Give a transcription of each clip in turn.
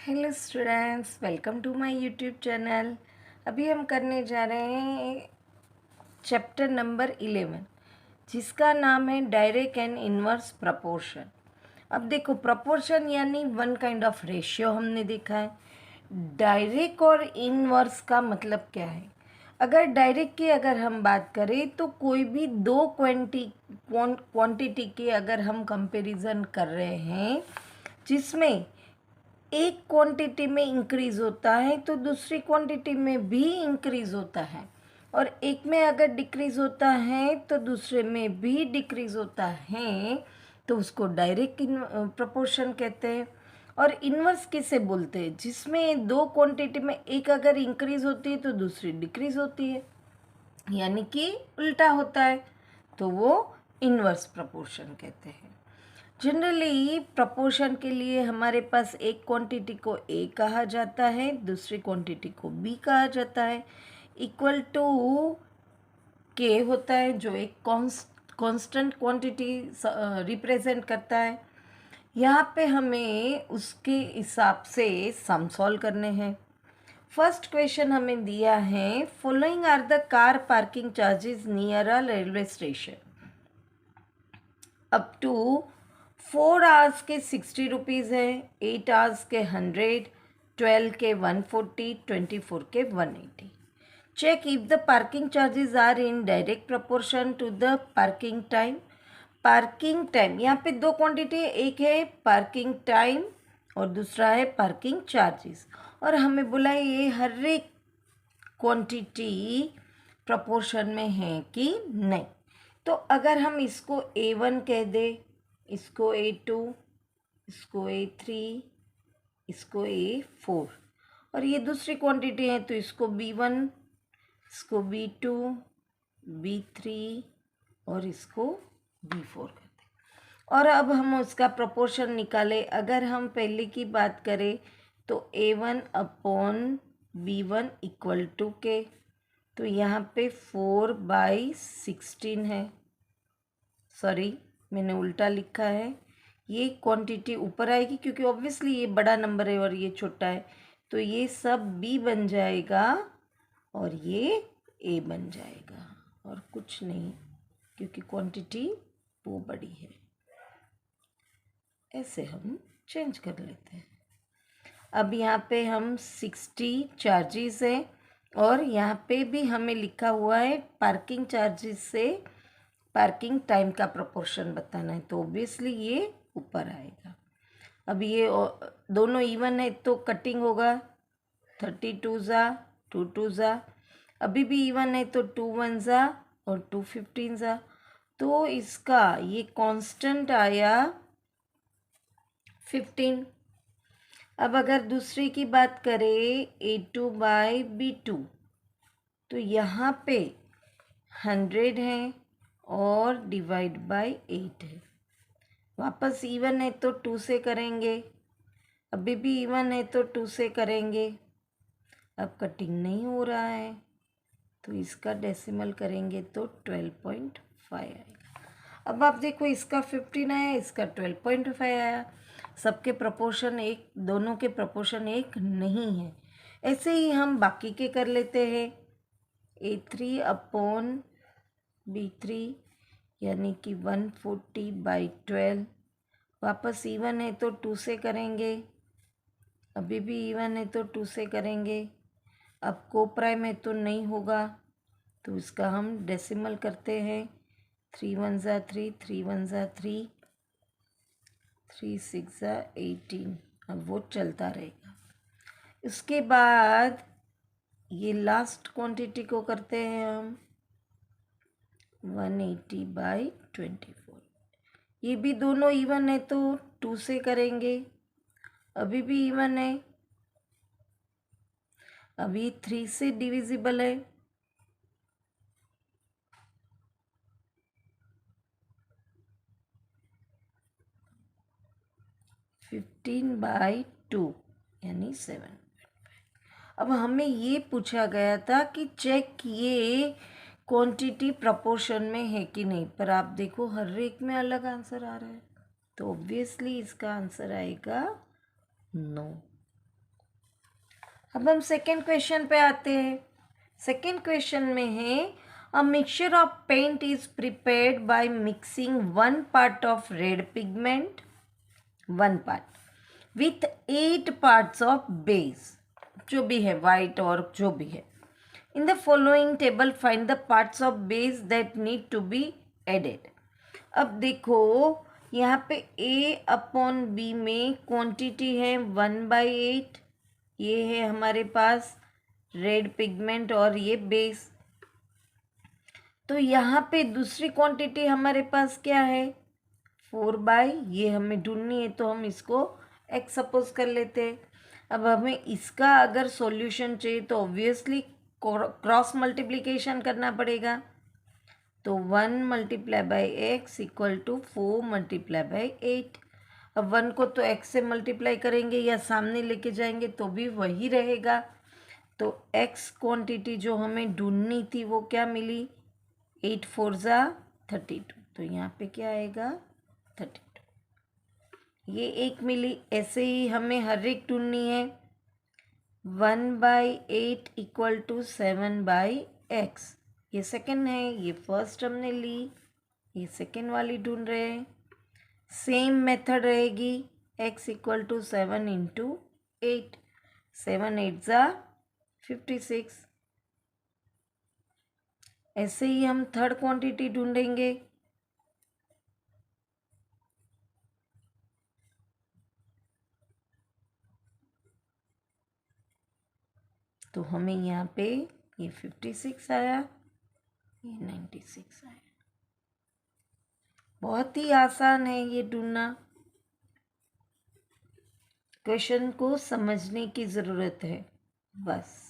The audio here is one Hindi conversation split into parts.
Hello students, welcome to my YouTube channel. अभी हम करने जा रहे हैं चैप्टर नंबर 11, जिसका नाम है डायरेक्ट एंड इनवर्स प्रपोर्शन। अब देखो, प्रपोर्शन यानी वन काइंड ऑफ रेशियो हमने देखा है। डायरेक्ट और इनवर्स का मतलब क्या है? अगर डायरेक्ट की अगर हम बात करें तो कोई भी दो क्वांटिटी के अगर हम कंपैरिजन कर रहे हैं जिसमें एक क्वांटिटी में इंक्रीज होता है तो दूसरी क्वांटिटी में भी इंक्रीज होता है, और एक में अगर डिक्रीज होता है तो दूसरे में भी डिक्रीज होता है, तो उसको डायरेक्ट प्रोपोर्शन कहते हैं। और इन्वर्स किसे बोलते हैं? जिसमें दो क्वांटिटी में एक अगर इंक्रीज होती है तो दूसरी डिक्रीज होती है, यानी कि उल्टा होता है, तो वो इन्वर्स प्रोपोर्शन कहते हैं। जनरली प्रपोर्शन के लिए हमारे पास एक क्वांटिटी को ए कहा जाता है, दूसरी क्वांटिटी को बी कहा जाता है। इक्वल टू के होता है जो एक कांस्टेंट क्वांटिटी रिप्रेजेंट करता है। यहाँ पे हमें उसके हिसाब से सम सॉल्व करने हैं। फर्स्ट क्वेश्चन हमें दिया है, following are the car parking charges near a railway station. Up to 4 hours के 60 रुपीज़ है, 8 आवर्स के 100, 12 के 140, 24 के 180। Check if the parking charges are in direct proportion to the parking time. Parking time, यहाँ पे दो क्वांटिटी है, एक है पार्किंग टाइम और दूसरा है पार्किंग चार्जेस, और हमें बोला ये हर एक क्वांटिटी प्रपोर्शन में है कि नहीं। तो अगर हम इसको A1 कह दे, इसको A2, इसको A3, इसको A4, और ये दूसरी क्वांटिटी है तो इसको B1, इसको B2, B3 और इसको B4 करते हैं। और अब हम उसका प्रोपोर्शन निकाले। अगर हम पहले की बात करें तो A1 upon B1 equal to के, तो यहाँ पे 4/16 है। सॉरी, मैंने उल्टा लिखा है। ये क्वांटिटी ऊपर आएगी क्योंकि ऑब्वियसली ये बड़ा नंबर है और ये छोटा है, तो ये सब B बन जाएगा और ये A बन जाएगा, और कुछ नहीं, क्योंकि क्वांटिटी वो बड़ी है। ऐसे हम चेंज कर लेते हैं। अब यहाँ पे हम 60 चार्जेस है और यहाँ पे भी हमें लिखा हुआ है पार्किंग चार्जेस से पार्किंग टाइम का प्रोपोर्शन बताना है, तो ऑब्वियसली ये ऊपर आएगा। अब ये दोनों इवन है तो कटिंग होगा, 32 ज़ा 2 ज़ा, अभी भी इवन है तो 2 1 ज़ा और 2 15 ज़ा, तो इसका ये कांस्टेंट आया 15। अब अगर दूसरी की बात करें A2/B2, तो यहाँ पे 100 है और डिवाइड बाय 8 है। वापस इवन है तो 2 से करेंगे, अभी भी इवन है तो 2 से करेंगे। अब कटिंग नहीं हो रहा है तो इसका डेसिमल करेंगे तो 12.5 आएगा। अब आप देखो, इसका 15 आया, इसका 12.5 आया। सबके प्रोपोर्शन एक, दोनों के प्रोपोर्शन एक नहीं है। ऐसे ही हम बाकी के कर लेते हैं। A3 अपॉन B3 यानी कि 140/12। वापस इवन है तो 2 से करेंगे, अभी भी इवन है तो 2 से करेंगे। अब को प्राइम है तो नहीं होगा, तो इसका हम डेसिमल करते हैं। 3 1 ज़ा 3, 3 1 ज़ा 3, 3 6 ज़ा 18। अब वो चलता रहेगा। इसके बाद ये लास्ट क्वांटिटी को करते हैं हम 180/24। ये भी दोनों इवन है तो 2 से करेंगे, अभी भी इवन है, अभी 3 से डिविजिबल है, (15/2) यानी 7। अब हमें ये पूछा गया था कि चेक ये क्वांटिटी प्रपोर्शन में है कि नहीं, पर आप देखो हर एक में अलग आंसर आ रहा है, तो ऑब्वियसली इसका आंसर आएगा नो। अब हम सेकेंड क्वेश्चन पे आते हैं। सेकेंड क्वेश्चन में है a mixture of paint is prepared by mixing 1 part of red pigment 1 part with 8 parts of base, जो भी है वाइट और जो भी है। In the following table find the parts of base that need to be added. अब देखो यहाँ पे A/B में क्वांटिटी है 1/8, ये है हमारे पास रेड पिगमेंट और ये बेस। तो यहाँ पे दूसरी क्वांटिटी हमारे पास क्या है 4/, ये हमें ढूंढनी है तो हम इसको x सपोज कर लेते हैं। अब हमें इसका अगर सॉल्यूशन चाहिए तो ऑब्वियसली क्रॉस मल्टीप्लिकेशन करना पड़ेगा। तो 1 × x = 4 × 8। अब 1 को तो x से मल्टीप्लाई करेंगे या सामने लेके जाएंगे तो भी वही रहेगा। तो x क्वांटिटी जो हमें ढूंढनी थी वो क्या मिली 8 × 4 = 32। तो यहाँ पे क्या आएगा 32, ये एक मिली। ऐसे ही हमें हर एक ढूंढनी है 1/8 = 7/x, ये सेकंड है, ये फर्स्ट हमने ली, ये सेकंड वाली ढूंढ रहे हैं। सेम मेथड रहेगी x = 7 × 8, 7 × 8 = 56। ऐसे ही हम थर्ड क्वांटिटी ढूंढेंगे। तो हमें यहाँ पे ये 56 आया, ये 96 आया। बहुत ही आसान है ये ढूंढना, क्वेश्चन को समझने की ज़रूरत है बस।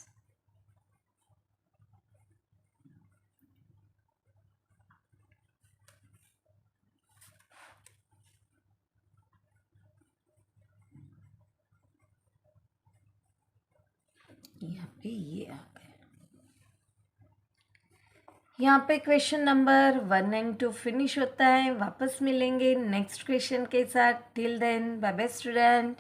यहाँ पे ये आ गया। यहाँ पे क्वेश्चन नंबर 1 एंड 2 फिनिश होता है। वापस मिलेंगे नेक्स्ट क्वेश्चन के साथ। Till then bye bye student.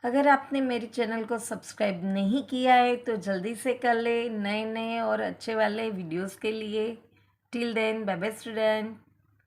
अगर आपने मेरे चैनल को सब्सक्राइब नहीं किया है तो जल्दी से कर ले, नए नए और अच्छे वाले वीडियोस के लिए। Till then bye bye student.